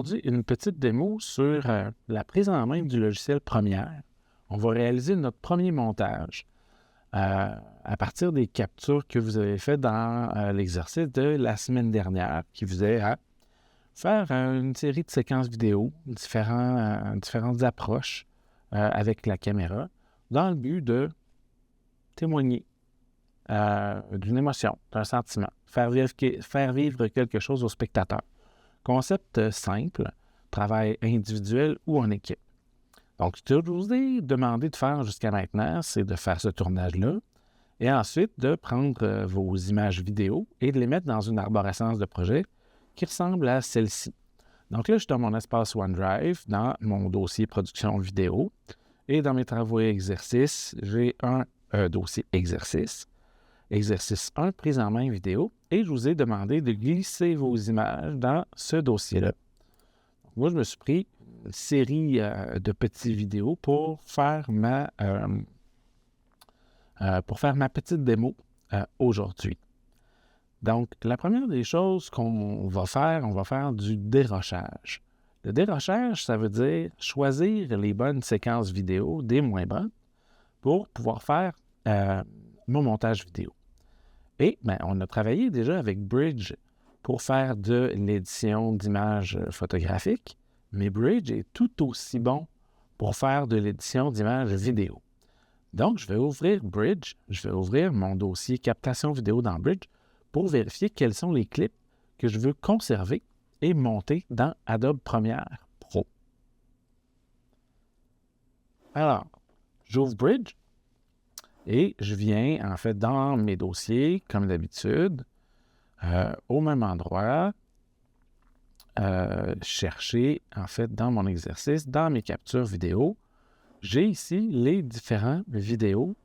aujourd'hui une petite démo sur la prise en main du logiciel Premiere. On va réaliser notre premier montage à partir des captures que vous avez faites dans l'exercice de la semaine dernière qui visait à faire une série de séquences vidéo, différentes approches avec la caméra dans le but de témoigner d'une émotion, d'un sentiment, faire vivre quelque chose au spectateur. Concept simple, travail individuel ou en équipe. Donc, ce que je vous ai demandé de faire jusqu'à maintenant, c'est de faire ce tournage-là et ensuite de prendre vos images vidéo et de les mettre dans une arborescence de projet qui ressemble à celle-ci. Donc là, je suis dans mon espace OneDrive, dans mon dossier production vidéo et dans mes travaux et exercices, j'ai un dossier exercice. Exercice 1, prise en main vidéo, et je vous ai demandé de glisser vos images dans ce dossier-là. Moi, je me suis pris une série de petites vidéos pour faire ma petite démo aujourd'hui. Donc, la première des choses qu'on va faire du dérochage. Le dérochage, ça veut dire choisir les bonnes séquences vidéo des moins bonnes pour pouvoir faire mon montage vidéo. Et on a travaillé déjà avec Bridge pour faire de l'édition d'images photographiques, mais Bridge est tout aussi bon pour faire de l'édition d'images vidéo. Donc, je vais ouvrir Bridge, je vais ouvrir mon dossier captation vidéo dans Bridge pour vérifier quels sont les clips que je veux conserver et monter dans Adobe Premiere Pro. Alors, j'ouvre Bridge. Et je viens, en fait, dans mes dossiers, comme d'habitude, au même endroit, chercher, en fait, dans mon exercice, dans mes captures vidéo, j'ai ici les différentes vidéos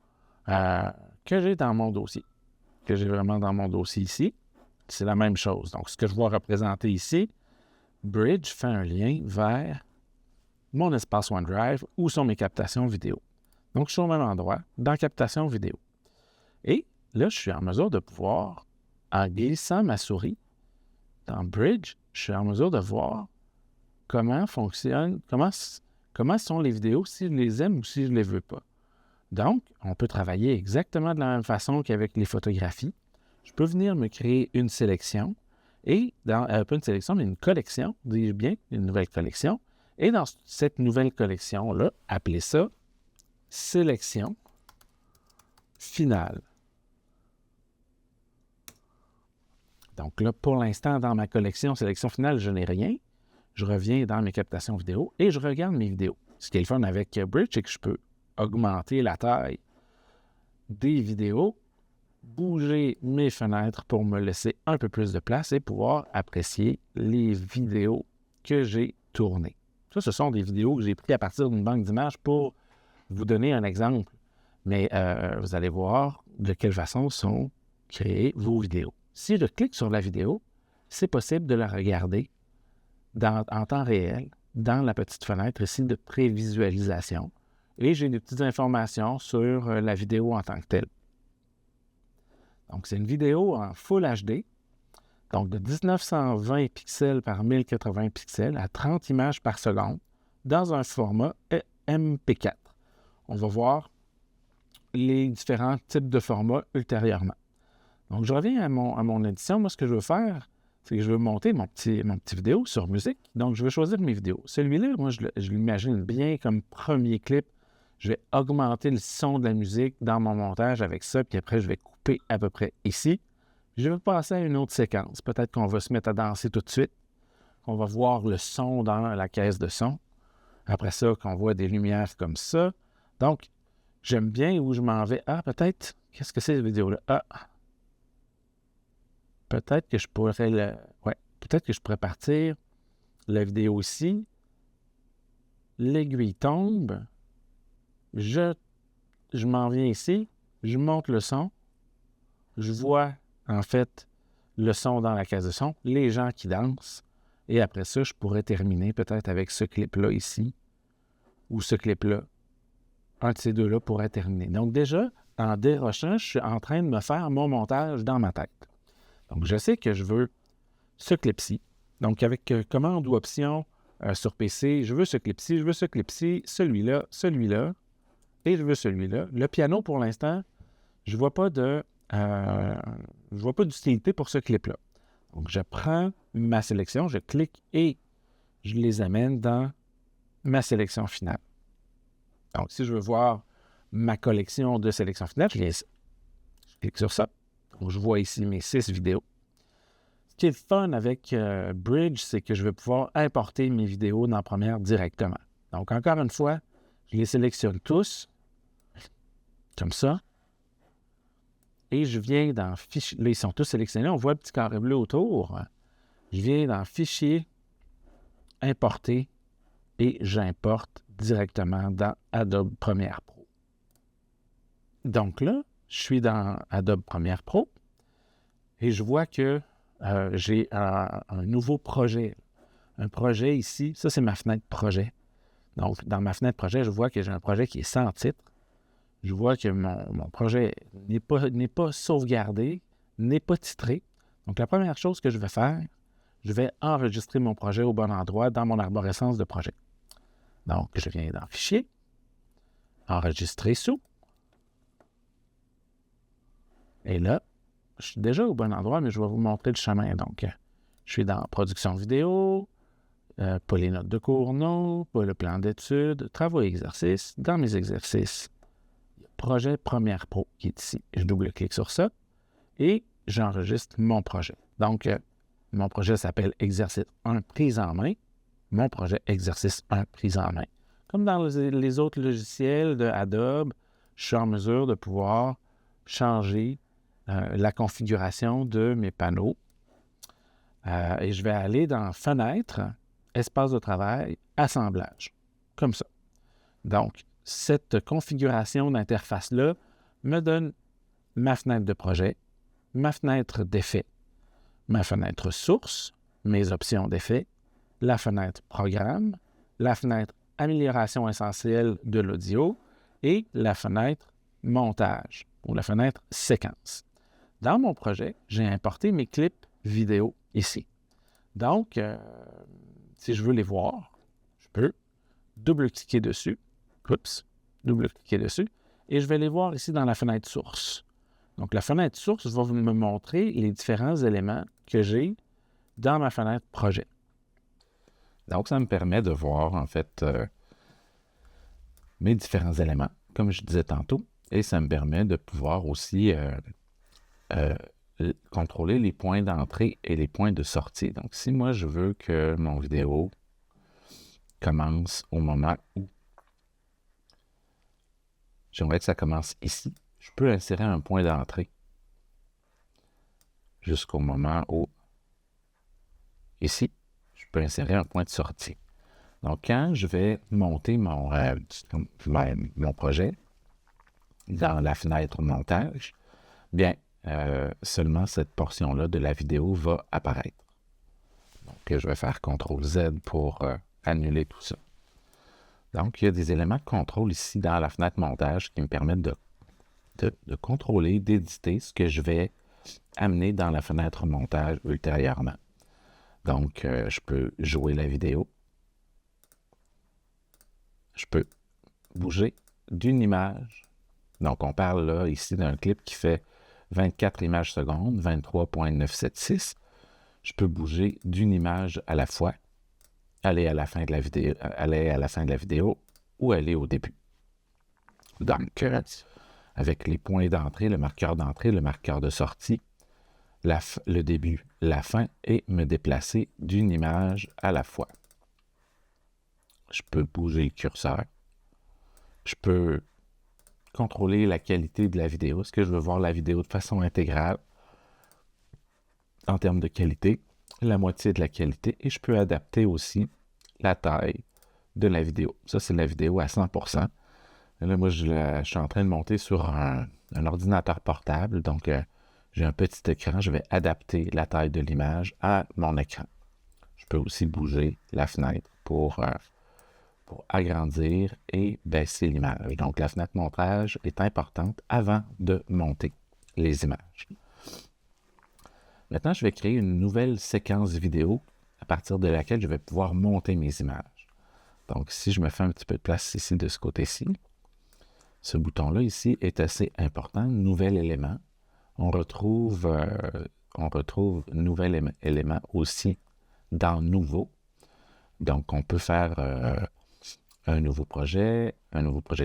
que j'ai dans mon dossier, que j'ai vraiment dans mon dossier ici. C'est la même chose. Donc, ce que je vois représenter ici, Bridge fait un lien vers mon espace OneDrive où sont mes captations vidéo. Donc, je suis au même endroit, dans captation vidéo. Et là, je suis en mesure de pouvoir, en glissant ma souris dans Bridge, je suis en mesure de voir comment fonctionnent, comment sont les vidéos, si je les aime ou si je ne les veux pas. Donc, on peut travailler exactement de la même façon qu'avec les photographies. Je peux venir me créer une sélection, et pas une sélection, mais une collection, dis-je bien, une nouvelle collection. Et dans cette nouvelle collection-là, appelez ça sélection finale. Donc là, pour l'instant, dans ma collection sélection finale, je n'ai rien. Je reviens dans mes captations vidéo et je regarde mes vidéos. Ce qui est le fun avec Bridge, c'est que je peux augmenter la taille des vidéos, bouger mes fenêtres pour me laisser un peu plus de place et pouvoir apprécier les vidéos que j'ai tournées. Ça, ce sont des vidéos que j'ai prises à partir d'une banque d'images pour vous donner un exemple, mais vous allez voir de quelle façon sont créées vos vidéos. Si je clique sur la vidéo, c'est possible de la regarder en temps réel dans la petite fenêtre ici de prévisualisation et j'ai des petites informations sur la vidéo en tant que telle. Donc, c'est une vidéo en Full HD, donc de 1920 pixels par 1080 pixels à 30 images par seconde dans un format MP4. On va voir les différents types de formats ultérieurement. Donc, je reviens à mon édition. Moi, ce que je veux faire, c'est que je veux monter mon petit vidéo sur musique. Donc, je vais choisir mes vidéos. Celui-là, moi, je l'imagine bien comme premier clip. Je vais augmenter le son de la musique dans mon montage avec ça, puis après, je vais couper à peu près ici. Je vais passer à une autre séquence. Peut-être qu'on va se mettre à danser tout de suite. On va voir le son dans la caisse de son. Après ça, qu'on voit des lumières comme ça. Donc, j'aime bien où je m'en vais. Ah, peut-être, qu'est-ce que c'est cette vidéo-là? Ah, peut-être que je pourrais peut-être que je pourrais partir la vidéo ici. L'aiguille tombe. Je m'en viens ici. Je monte le son. Je vois, en fait, le son dans la case de son. Les gens qui dansent. Et après ça, je pourrais terminer peut-être avec ce clip-là ici. Ou ce clip-là. Un de ces deux-là pourrait terminer. Donc déjà, en dérochant, je suis en train de me faire mon montage dans ma tête. Donc je sais que je veux ce clip-ci. Donc, avec commande ou option sur PC, je veux ce clip-ci, je veux ce clip-ci, celui-là, celui-là, et je veux celui-là. Le piano, pour l'instant, je ne vois pas d'utilité pour ce clip-là. Donc, je prends ma sélection, je clique et je les amène dans ma sélection finale. Donc, si je veux voir ma collection de sélection finale, je clique sur ça. Donc, je vois ici mes 6 vidéos. Ce qui est fun avec Bridge, c'est que je vais pouvoir importer mes vidéos dans Premiere directement. Donc, encore une fois, je les sélectionne tous, comme ça. Et je viens dans Fichier. Là, ils sont tous sélectionnés. On voit le petit carré bleu autour. Je viens dans Fichier, Importer, et j'importe directement dans Adobe Premiere Pro. Donc là, je suis dans Adobe Premiere Pro et je vois que j'ai un nouveau projet. Un projet ici, ça c'est ma fenêtre projet. Donc, dans ma fenêtre projet, je vois que j'ai un projet qui est sans titre. Je vois que mon projet n'est pas sauvegardé, n'est pas titré. Donc, la première chose que je vais faire, je vais enregistrer mon projet au bon endroit dans mon arborescence de projet. Donc, je viens dans Fichier, Enregistrer sous. Et là, je suis déjà au bon endroit, mais je vais vous montrer le chemin. Donc, je suis dans Production vidéo, pas les notes de cours, non, pas le plan d'études, travaux et exercices. Dans mes exercices, il y a Projet Premiere Pro qui est ici. Je double-clique sur ça et j'enregistre mon projet. Donc, mon projet s'appelle Exercice 1 prise en main. Mon projet Exercice 1 prise en main. Comme dans les autres logiciels de Adobe, je suis en mesure de pouvoir changer la configuration de mes panneaux. Et je vais aller dans Fenêtre, Espace de travail, Assemblage, comme ça. Donc, cette configuration d'interface-là me donne ma fenêtre de projet, ma fenêtre d'effet, ma fenêtre source, mes options d'effet, la fenêtre programme, la fenêtre amélioration essentielle de l'audio et la fenêtre montage ou la fenêtre séquence. Dans mon projet, j'ai importé mes clips vidéo ici. Donc, si je veux les voir, je peux double-cliquer dessus. Oups, double-cliquer dessus. Et je vais les voir ici dans la fenêtre source. Donc, la fenêtre source va me montrer les différents éléments que j'ai dans ma fenêtre projet. Donc, ça me permet de voir, en fait, mes différents éléments, comme je disais tantôt, et ça me permet de pouvoir aussi contrôler les points d'entrée et les points de sortie. Donc, si moi, je veux que mon vidéo commence au moment où j'aimerais que ça commence ici, je peux insérer un point d'entrée jusqu'au moment où, ici, je peux insérer un point de sortie. Donc, quand je vais monter mon projet dans la fenêtre montage, bien, seulement cette portion-là de la vidéo va apparaître. Donc, je vais faire CTRL-Z pour annuler tout ça. Donc, il y a des éléments de contrôle ici dans la fenêtre montage qui me permettent de contrôler, d'éditer ce que je vais amener dans la fenêtre montage ultérieurement. Donc, je peux jouer la vidéo. Je peux bouger d'une image. Donc, on parle là ici d'un clip qui fait 24 images secondes, 23.976. Je peux bouger d'une image à la fois, aller à la fin de la vidéo, ou aller au début. Donc, avec les points d'entrée, le marqueur de sortie, le début, la fin, et me déplacer d'une image à la fois. Je peux bouger le curseur. Je peux contrôler la qualité de la vidéo. Est-ce que je veux voir la vidéo de façon intégrale en termes de qualité, la moitié de la qualité, et je peux adapter aussi la taille de la vidéo. Ça, c'est la vidéo à 100%. Et là, moi, je suis en train de monter sur un ordinateur portable, donc j'ai un petit écran. Je vais adapter la taille de l'image à mon écran. Je peux aussi bouger la fenêtre pour agrandir et baisser l'image. Donc, la fenêtre montage est importante avant de monter les images. Maintenant, je vais créer une nouvelle séquence vidéo partir de laquelle je vais pouvoir monter mes images. Donc, si je me fais un petit peu de place ici, de ce côté-ci, ce bouton-là ici est assez important. Nouvel élément. On retrouve nouvel élément aussi dans Nouveau. Donc, on peut faire un nouveau projet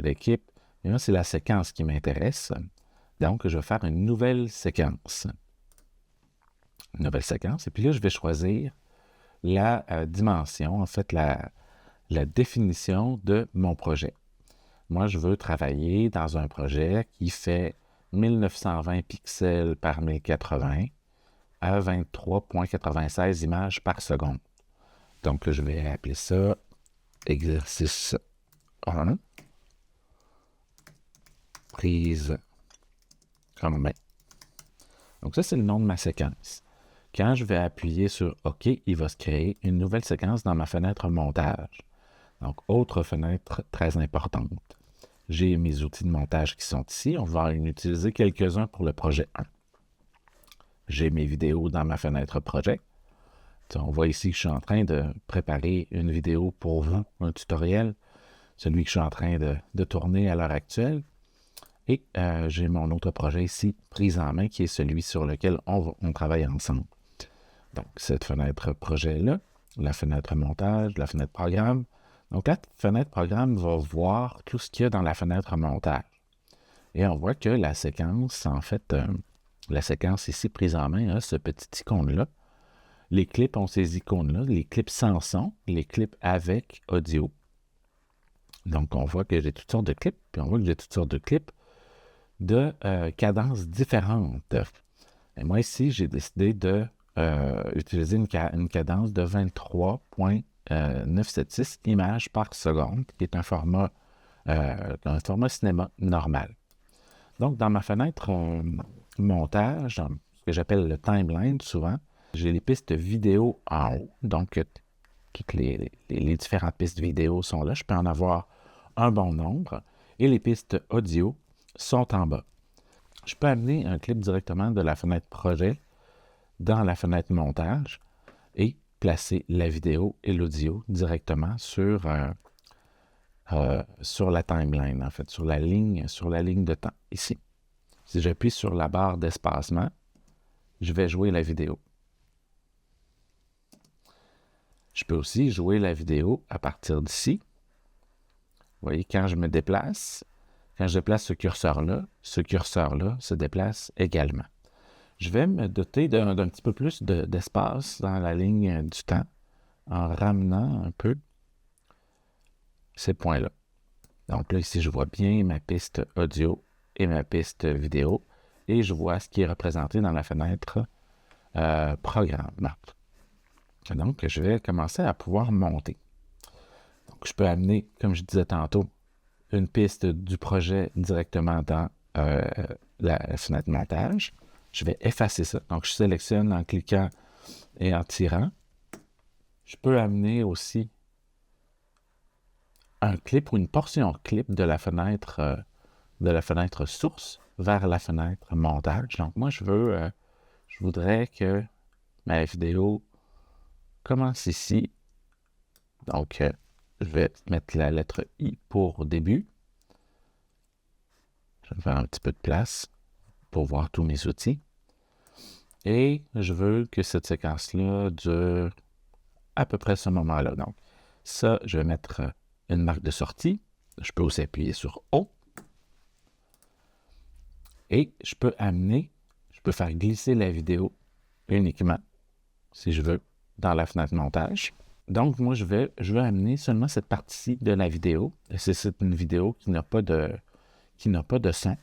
d'équipe. Et là, c'est la séquence qui m'intéresse. Donc, je vais faire une nouvelle séquence. Une nouvelle séquence. Et puis là, je vais choisir la dimension, en fait, la définition de mon projet. Moi, je veux travailler dans un projet qui fait 1920 pixels par 1080 à 23,96 images par seconde. Donc, je vais appeler ça exercice 1. Prise en main. Donc, ça, c'est le nom de ma séquence. Quand je vais appuyer sur OK, il va se créer une nouvelle séquence dans ma fenêtre montage. Donc, autre fenêtre très importante. J'ai mes outils de montage qui sont ici. On va en utiliser quelques-uns pour le projet 1. J'ai mes vidéos dans ma fenêtre projet. On voit ici que je suis en train de préparer une vidéo pour vous, un tutoriel, celui que je suis en train de tourner à l'heure actuelle. Et j'ai mon autre projet ici, prise en main, qui est celui sur lequel on travaille ensemble. Donc, cette fenêtre projet-là, la fenêtre montage, la fenêtre programme. Donc, la fenêtre programme va voir tout ce qu'il y a dans la fenêtre montage. Et on voit que la séquence, en fait, la séquence ici, prise en main, a ce petit icône-là. Les clips ont ces icônes-là, les clips sans son, les clips avec audio. Donc, on voit que j'ai toutes sortes de clips, puis on voit que j'ai toutes sortes de clips de cadences différentes. Et moi, ici, j'ai décidé de utiliser une cadence de 23,976 images par seconde, qui est un format cinéma normal. Donc, dans ma fenêtre montage, dans ce que j'appelle le timeline, souvent, j'ai les pistes vidéo en haut. Donc, toutes les différentes pistes vidéo sont là. Je peux en avoir un bon nombre. Et les pistes audio sont en bas. Je peux amener un clip directement de la fenêtre projet dans la fenêtre montage et placer la vidéo et l'audio directement sur la timeline, en fait, sur la ligne de temps, ici. Si j'appuie sur la barre d'espacement, je vais jouer la vidéo. Je peux aussi jouer la vidéo à partir d'ici. Vous voyez, quand je déplace ce curseur-là se déplace également. Je vais me doter d'un petit peu plus d'espace dans la ligne du temps en ramenant un peu ces points-là. Donc là, ici, je vois bien ma piste audio et ma piste vidéo et je vois ce qui est représenté dans la fenêtre programme. Donc, je vais commencer à pouvoir monter. Donc, je peux amener, comme je disais tantôt, une piste du projet directement dans la fenêtre montage. Je vais effacer ça. Donc, je sélectionne en cliquant et en tirant. Je peux amener aussi un clip ou une portion clip de la fenêtre source vers la fenêtre montage. Donc, moi, je voudrais que ma vidéo commence ici. Donc, je vais mettre la lettre I pour début. Je vais me faire un petit peu de place pour voir tous mes outils. Et je veux que cette séquence-là dure à peu près ce moment-là. Donc, ça, je vais mettre une marque de sortie. Je peux aussi appuyer sur O. Et je peux faire glisser la vidéo uniquement, si je veux, dans la fenêtre montage. Donc, moi, je vais amener seulement cette partie de la vidéo. C'est une vidéo qui n'a pas de son.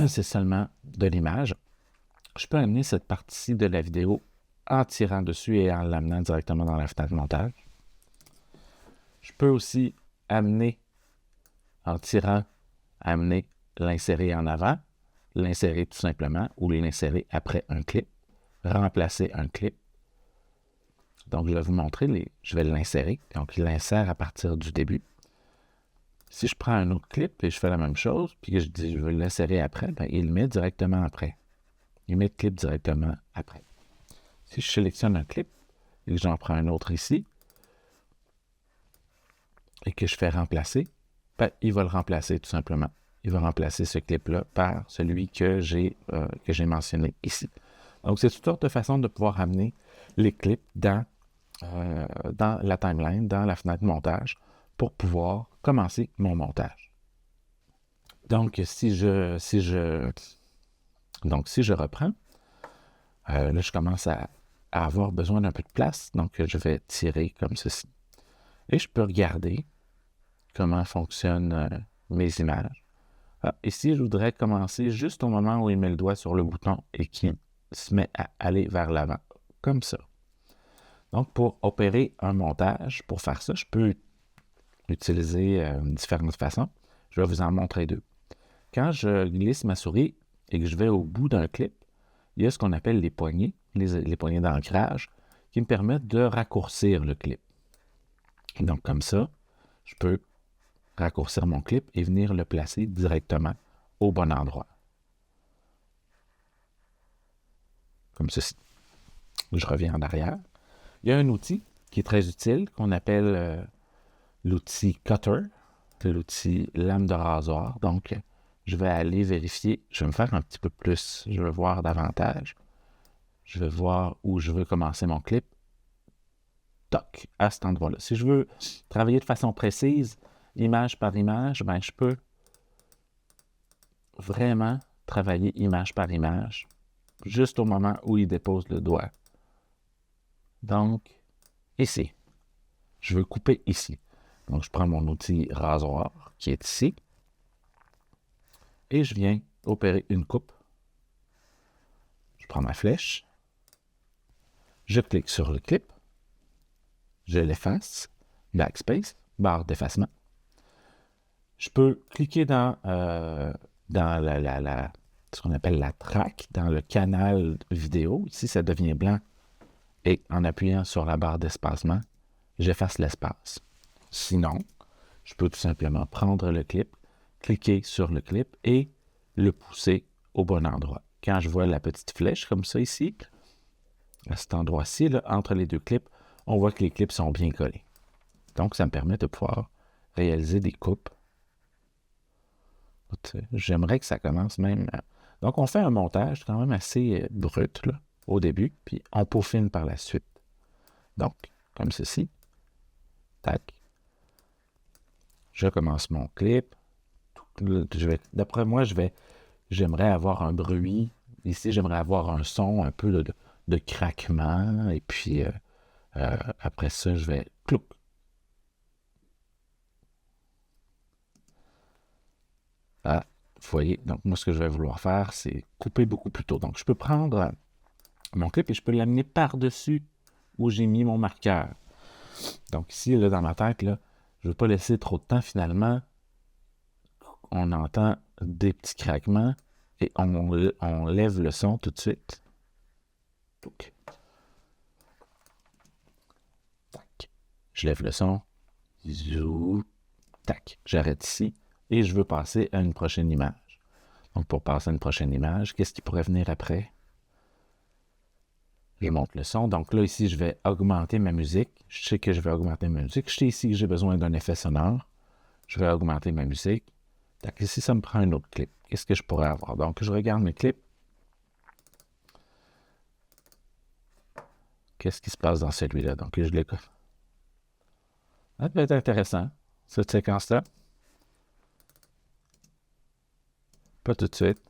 C'est seulement de l'image. Je peux amener cette partie de la vidéo en tirant dessus et en l'amenant directement dans la fenêtre montage. Je peux aussi amener, en tirant, l'insérer en avant, l'insérer tout simplement ou l'insérer après un clip, remplacer un clip. Donc, je vais vous montrer, je vais l'insérer. Donc, il l'insère à partir du début. Si je prends un autre clip et je fais la même chose, puis que je dis je veux l'insérer après, bien, il le met directement après. Il met le clip directement après. Si je sélectionne un clip et que j'en prends un autre ici, et que je fais remplacer, ben, il va le remplacer tout simplement. Il va remplacer ce clip-là par celui que j'ai mentionné ici. Donc, c'est toutes sortes de façons de pouvoir amener les clips dans la timeline, dans la fenêtre montage, pour pouvoir commencer mon montage. Donc, si je reprends, là, je commence à avoir besoin d'un peu de place, donc je vais tirer comme ceci. Et je peux regarder comment fonctionnent mes images. Ici, je voudrais commencer juste au moment où il met le doigt sur le bouton et qu'il se met à aller vers l'avant, comme ça. Donc, pour opérer un montage, pour faire ça, je peux utiliser différentes façons. Je vais vous en montrer deux. Quand je glisse ma souris et que je vais au bout d'un clip, il y a ce qu'on appelle les poignées, les poignées d'ancrage, qui me permettent de raccourcir le clip. Donc, comme ça, je peux raccourcir mon clip et venir le placer directement au bon endroit. Comme ceci. Je reviens en arrière. Il y a un outil qui est très utile qu'on appelle l'outil Cutter, c'est l'outil lame de rasoir. Donc, je vais aller vérifier, je vais me faire un petit peu plus, je vais voir davantage. Je vais voir où je veux commencer mon clip. Toc, à cet endroit-là. Si je veux travailler de façon précise, image par image, ben je peux vraiment travailler image par image, juste au moment où il dépose le doigt. Donc, ici. Je veux couper ici. Donc, je prends mon outil rasoir qui est ici et je viens opérer une coupe. Je prends ma flèche, je clique sur le clip, je l'efface, backspace, barre d'effacement. Je peux cliquer dans ce qu'on appelle la track, dans le canal vidéo. Ici, ça devient blanc. Et en appuyant sur la barre d'espacement, j'efface l'espace. Sinon, je peux tout simplement prendre le clip, cliquer sur le clip et le pousser au bon endroit. Quand je vois la petite flèche comme ça ici, à cet endroit-ci, là, entre les deux clips, on voit que les clips sont bien collés. Donc, ça me permet de pouvoir réaliser des coupes. J'aimerais que ça commence même. Donc, on fait un montage quand même assez brut là, au début, puis on peaufine par la suite. Donc, comme ceci. Tac. Je commence mon clip. D'après moi, j'aimerais avoir un bruit. Ici, j'aimerais avoir un son, un peu de craquement. Et puis, après ça, je vais... Clouc. Ah, vous voyez, donc moi, ce que je vais vouloir faire, c'est couper beaucoup plus tôt. Donc, je peux prendre mon clip et je peux l'amener par-dessus où j'ai mis mon marqueur. Donc, ici, là, dans ma tête, là, je ne veux pas laisser trop de temps, finalement. On entend des petits craquements et on lève le son tout de suite. Donc, tac. Je lève le son. Zou. Tac. J'arrête ici et je veux passer à une prochaine image. Donc, pour passer à une prochaine image, qu'est-ce qui pourrait venir après? Je monte le son. Donc là, ici, je vais augmenter ma musique. Je sais que je vais augmenter ma musique. Je sais ici que j'ai besoin d'un effet sonore. Je vais augmenter ma musique. Donc ici, ça me prend un autre clip. Qu'est-ce que je pourrais avoir? Donc, je regarde mes clips. Qu'est-ce qui se passe dans celui-là? Donc, je l'écoute. Ça peut être intéressant, cette séquence-là. Pas tout de suite.